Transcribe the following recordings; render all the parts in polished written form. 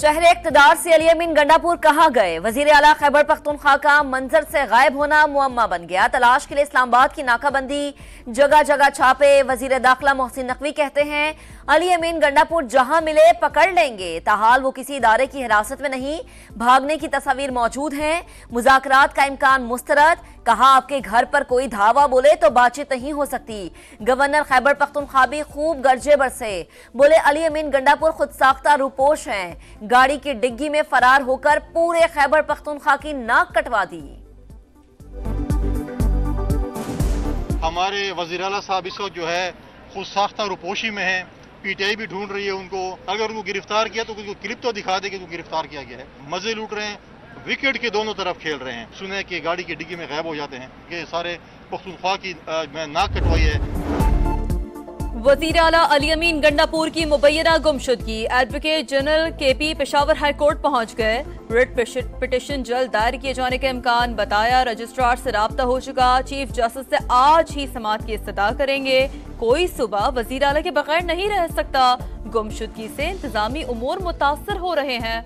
शहर इक़्तिदार से अली अमीन गंडापुर कहाँ गए? वजीर आला खैबर पख्तूनख्वा का मंजर से गायब होना मुअम्मा बन गया। तलाश के लिए इस्लामाबाद की नाकाबंदी, जगह जगह छापे। वजीर दाखिला मोहसिन नकवी कहते हैं अली अमीन गंडापुर जहां मिले पकड़ लेंगे। ताहाल वो किसी इदारे की हिरासत में नहीं, भागने की तस्वीर मौजूद हैं। मुज़ाकरात का इम्कान मुस्तरद। कहा आपके घर पर कोई धावा बोले तो बातचीत नहीं हो सकती। गवर्नर खैबर पख्तूनख्वा भी खूब गरजे बरसे, बोले अली अमीन गंडापुर खुद साख्ता रूपोश हैं। गाड़ी की डिग्गी में फरार होकर पूरे खैबर पख्तूनख्वा की नाक कटवा दी। हमारे वज़ीर आला साहब इस वक्त जो है खुद साख्ता रूपोशी में है। पीटीआई भी ढूंढ रही है उनको। अगर उनको गिरफ्तार किया तो उनको क्लिप तो दिखा दे कि उनको गिरफ्तार किया गया है। मजे लूट रहे हैं, विकेट के दोनों तरफ खेल रहे हैं। सुने कि गाड़ी की डिग्गी में गायब हो जाते हैं। ये सारे पख्तूनख्वा की नाक कटवाई है। वज़ीर आला अली अमीन गंडापुर की मुबैना गुमशुदगी। Advocate general KP Peshawar high court पहुंच गए। रिट पिटिशन जल्द दायर किए जाने का इम्कान बताया। रजिस्ट्रार से राब्ता हो चुका। चीफ जस्टिस से आज ही समाअत की इस्तदा करेंगे। कोई सुबह वज़ीर आला के बगैर नहीं रह सकता। गुमशुदगी से इंतजामी उमूर मुतासर हो रहे हैं।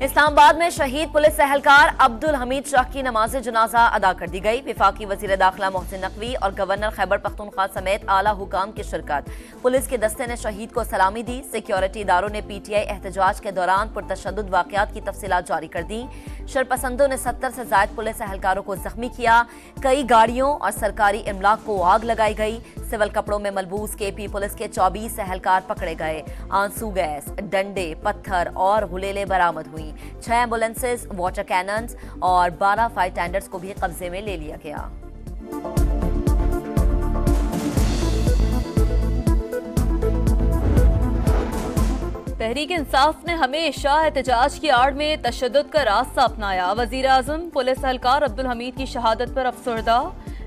इस्लामाबाद में शहीद पुलिस एहलकार अब्दुल हमीद शाह की नमाज जनाजा अदा कर दी गई। विफाकी वजीर दाखिला मोहसिन नकवी और गवर्नर खैबर पख्तूनख्वा समेत आला हुकाम की शिरकत। पुलिस के दस्ते ने शहीद को सलामी दी। सिक्योरिटी इदारों ने पीटीआई एहतजाज के दौरान पुरतशद्दुद वाक़यात की तफसीलात जारी कर दी। शरपसंदों ने 70 से ज़ायद पुलिस एहलकारों को जख्मी किया। कई गाड़ियों और सरकारी इमलाक को आग लगाई गई। सिविल कपड़ों में मलबूस केपी पुलिस के 24 एहलकार पकड़े गए। आंसू गैस, डंडे, पत्थर और गुलेलें बरामद हुई। 6 एम्बुलेंसेज, वाटर कैनन्स और 12 फायर टेंडर्स को भी कब्जे में ले लिया गया। तहरीक इंसाफ ने हमेशा एहतजाज की आड़ में तशद्दुद का रास्ता अपनाया। वजीर आजम पुलिस एहलकार अब्दुल हमीद की शहादत पर अफसरदा।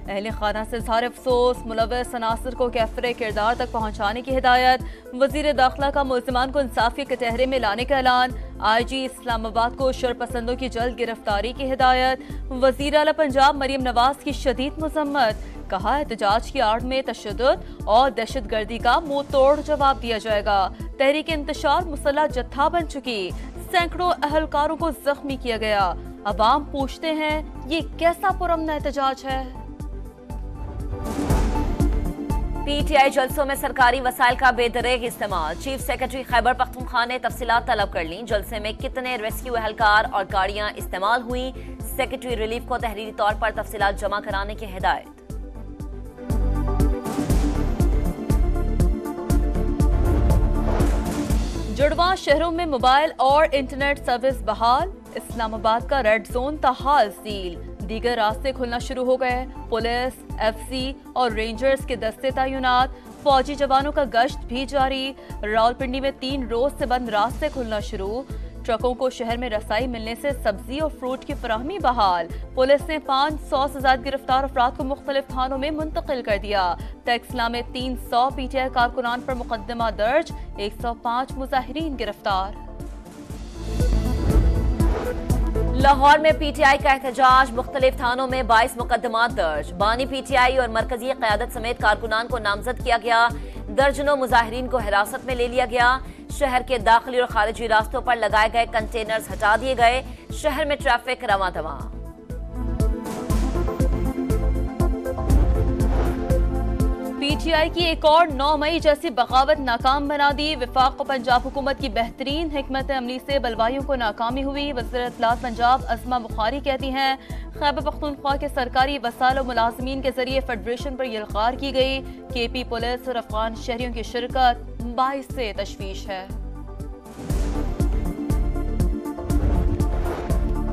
अहले खाना से इज़हार अफसोस। मुलव्वस अनासर को कैफरे किरदार तक पहुँचाने की हिदायत। वजीर दाखिला का मुल्ज़िमान को इंसाफ के कटहरे में लाने का ऐलान। IG इस्लामाबाद को शरपसंदों की जल्द गिरफ्तारी की हिदायत। वजीर आला पंजाब मरीम नवाज की शदीद मजम्मत। कहा एहतजाज की आड़ में तशद्दुद और दहशतगर्दी का मुंह तोड़ जवाब दिया जाएगा। तहरीक इंतशार मुसल्लह जत्था बन चुकी। सैकड़ों अहलकारों को जख्मी किया गया। अवाम पूछते हैं ये कैसा पुरअमन एहतजाज है? पीटीआई जलसों में सरकारी वसाइल का बेदरेग इस्तेमाल। चीफ सेक्रेटरी खैबर पख्तूनख्वा ने तफसीलात तलब कर ली। जलसे में कितने रेस्क्यू एहलकार और गाड़ियां इस्तेमाल हुई। सेक्रेटरी रिलीफ को तहरीरी तौर पर तफसीलात जमा कराने की हिदायत। जुड़वा शहरों में मोबाइल और इंटरनेट सर्विस बहाल। इस्लामाबाद का रेड जोन ताहाल सील। दीगर रास्ते खुलना शुरू हो गए। पुलिस, FC और रेंजर्स के दस्ते तैनात। फौजी जवानों का गश्त भी जारी। रावलपिंडी में 3 रोज से बंद रास्ते खुलना शुरू। ट्रकों को शहर में रसाई मिलने से सब्जी और फ्रूट की फराहमी बहाल। पुलिस ने 500 से ज्यादा गिरफ्तार अफराद को मुख्तलिफ थानों में मुंतकिल कर दिया। तहसील में 300 पीटीआई कारकुनान पर मुकदमा दर्ज। 105 मुजाहिरीन गिरफ्तार। लाहौर में पीटीआई का एहतजाज। मुख्तलिफ थानों में 22 मुकदमात दर्ज। बानी पीटीआई और मरकजी क़यादत समेत कारकुनान को नामजद किया गया। दर्जनों मुजाहिरीन को हिरासत में ले लिया गया। शहर के दाखिली और खारिजी रास्तों पर लगाए गए कंटेनर्स हटा दिए गए। शहर में ट्रैफिक रवां-दवां। पीटीआई की एक और 9 मई जैसी बगावत नाकाम बना दी। वफाक और पंजाब हुकूमत की बेहतरीन हिकमत अमली से बलवाइयों को नाकामी हुई। वज़ीर इत्तलात पंजाब अज़मा बुखारी कहती हैं खैबर पख्तूनख्वा के सरकारी वसाइल और मुलाजमीन के जरिए फेडरेशन पर यलगार की गई। केपी पुलिस और अफगान शहरियों की शिरकत बाइस से तशवीश है।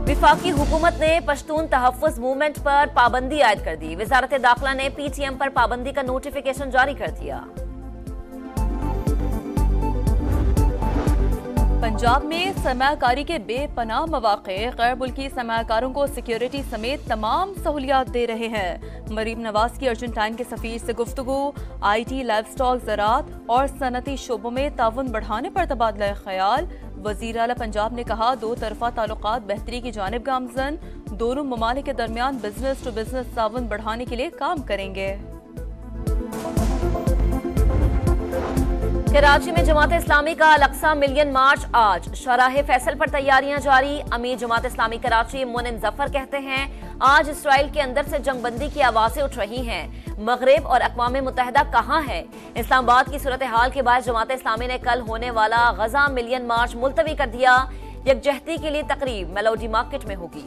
विफाकी हुकूमत ने पश्तून तहफ़्फ़ुज़ मूवमेंट पर पाबंदी आयद कर दी। वज़ारत दाखिला ने PTM पर पाबंदी का नोटिफिकेशन जारी कर दिया। पंजाब में सरमायाकारी के बेपनाह मौक़े गैर मुल्की सरमायाकारों को सिक्योरिटी समेत तमाम सहूलियात दे रहे हैं। मरीम नवाज की अर्जेंटाइन के सफीर से गुफ्तगू। IT, लाइवस्टॉक, ज़राअत और सनती शोबों में ताउन बढ़ाने पर तबादला ख्याल। वज़ीर आला पंजाब ने कहा 2 तरफ़ा ताल्लुकात बेहतरी की जानिब गामज़न। दोनों ममालिक के दरमियान बिजनेस टू बिजनेस ताउन बढ़ाने के लिए काम करेंगे। कराची में जमात इस्लामी का अल-अक्सा मिलियन मार्च आज। शराह फैसल पर तैयारियां जारी। अमीर जमात इस्लामी कराची मुनिम जफर कहते हैं आज इसराइल के अंदर से जंगबंदी की आवाजें उठ रही हैं। मगरिब और अक़वाम मुत्तहिदा कहां है? इस्लामाबाद की सूरत हाल के बाद जमात इस्लामी ने कल होने वाला गजा मिलियन मार्च मुलतवी कर दिया। यकजहती के लिए तकरीब मेलोडी मार्केट में होगी।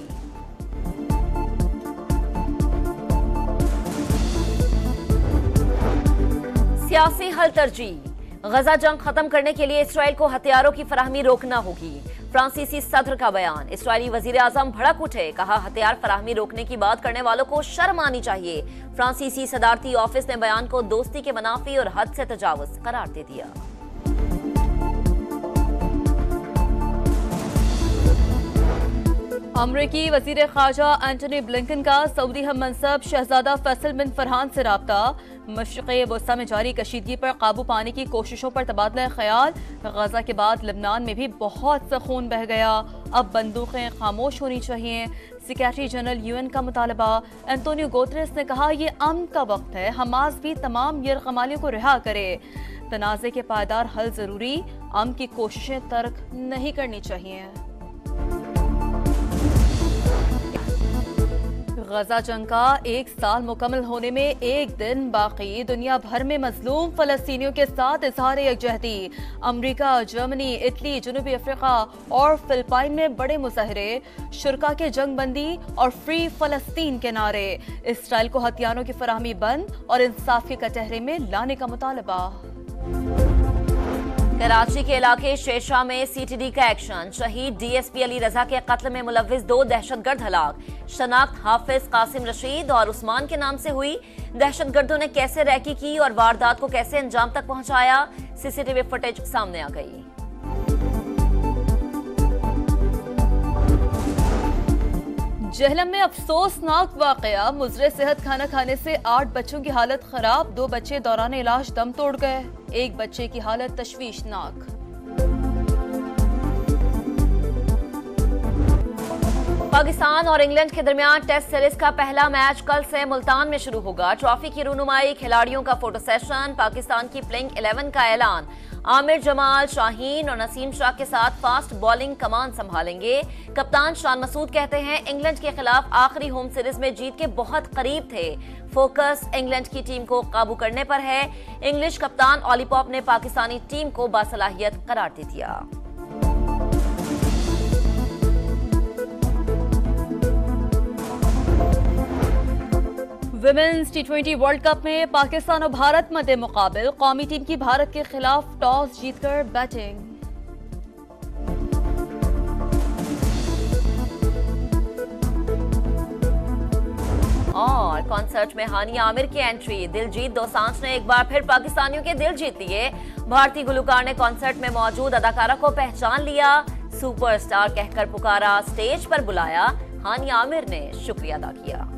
सियासी हल तरजीह। गजा जंग खत्म करने के लिए इसराइल को हथियारों की फराहमी रोकना होगी। फ्रांसीसी सदर का बयान। इसराइली वजीर आजम भड़क उठे, कहा हथियार फराहमी रोकने की बात करने वालों को शर्म आनी चाहिए। फ्रांसीसी सदारती ऑफिस ने बयान को दोस्ती के मुनाफी और हद से तजावुज करार दे दिया। अमरीकी वजीर खारजा एंटनी ब्लिंकन का सऊदी हम मनसब शहजादा फैसल बिन फरहान से राब्ता। मशरिक़ वस्ता में जारी कशीदगी पर काबू पाने की कोशिशों पर तबादला ख्याल। गजा के बाद लबनान में भी बहुत सा खून बह गया, अब बंदूकें खामोश होनी चाहिए। सेक्रेटरी जनरल UN का मुतालबा। एंटोनियो गुतेरेस ने कहा यह अमन का वक्त है, हमास भी तमाम यरगमालियों को रिहा करे। तनाज़े के पायदार हल जरूरी, अमन की कोशिशें तर्क नहीं करनी चाहिए। गजा जंग का 1 साल मुकम्मल होने में 1 दिन बाकी। दुनिया भर में मजलूम फलस्तीनियों के साथ इजहार यकजहती। अमरीका, जर्मनी, इटली, जनूबी अफ्रीका और फिलिपाइन में बड़े मुजाहरे। शुरा के जंगबंदी और फ्री फलस्तीन के नारे। इसराइल को हथियारों की फराहमी बंद और इंसाफ के कटहरे में लाने का मुतालबा। कराची के इलाके शेरशाह में CTD का एक्शन। शहीद DSP अली रजा के कत्ल में मुलव्विस 2 दहशतगर्द हलाक। शनाख्त हाफिज कासिम रशीद और उस्मान के नाम से हुई। दहशतगर्दों ने कैसे रैकी की और वारदात को कैसे अंजाम तक पहुंचाया, CCTV फुटेज सामने आ गई। जहलम में अफसोसनाक वाकया। मुजरे सेहत खाना खाने से 8 बच्चों की हालत खराब। 2 बच्चे दौरान इलाज दम तोड़ गए। 1 बच्चे की हालत तशवीशनाक। पाकिस्तान और इंग्लैंड के दरमियान टेस्ट सीरीज का पहला मैच कल से मुल्तान में शुरू होगा। ट्रॉफी की रूनुमाई, खिलाड़ियों का फोटो सेशन, पाकिस्तान की प्लेइंग 11 का ऐलान। आमिर जमाल, शाहीन और नसीम शाह के साथ फास्ट बॉलिंग कमान संभालेंगे। कप्तान शान मसूद कहते हैं इंग्लैंड के खिलाफ आखिरी होम सीरीज में जीत के बहुत करीब थे। फोकस इंग्लैंड की टीम को काबू करने पर है। इंग्लिश कप्तान ऑली पॉप ने पाकिस्तानी टीम को बासलाहियत करार दे दिया। विमेंस T20 वर्ल्ड कप में पाकिस्तान और भारत मध्य मुकाबिल। कौमी टीम की भारत के खिलाफ टॉस जीतकर बैटिंग। और कॉन्सर्ट में हानिया आमिर की एंट्री। दिलजीत दोसांझ ने एक बार फिर पाकिस्तानियों के दिल जीत लिए। भारतीय गुलकार ने कॉन्सर्ट में मौजूद अदाकारा को पहचान लिया, सुपरस्टार कहकर पुकारा, स्टेज पर बुलाया। हानिया आमिर ने शुक्रिया अदा किया।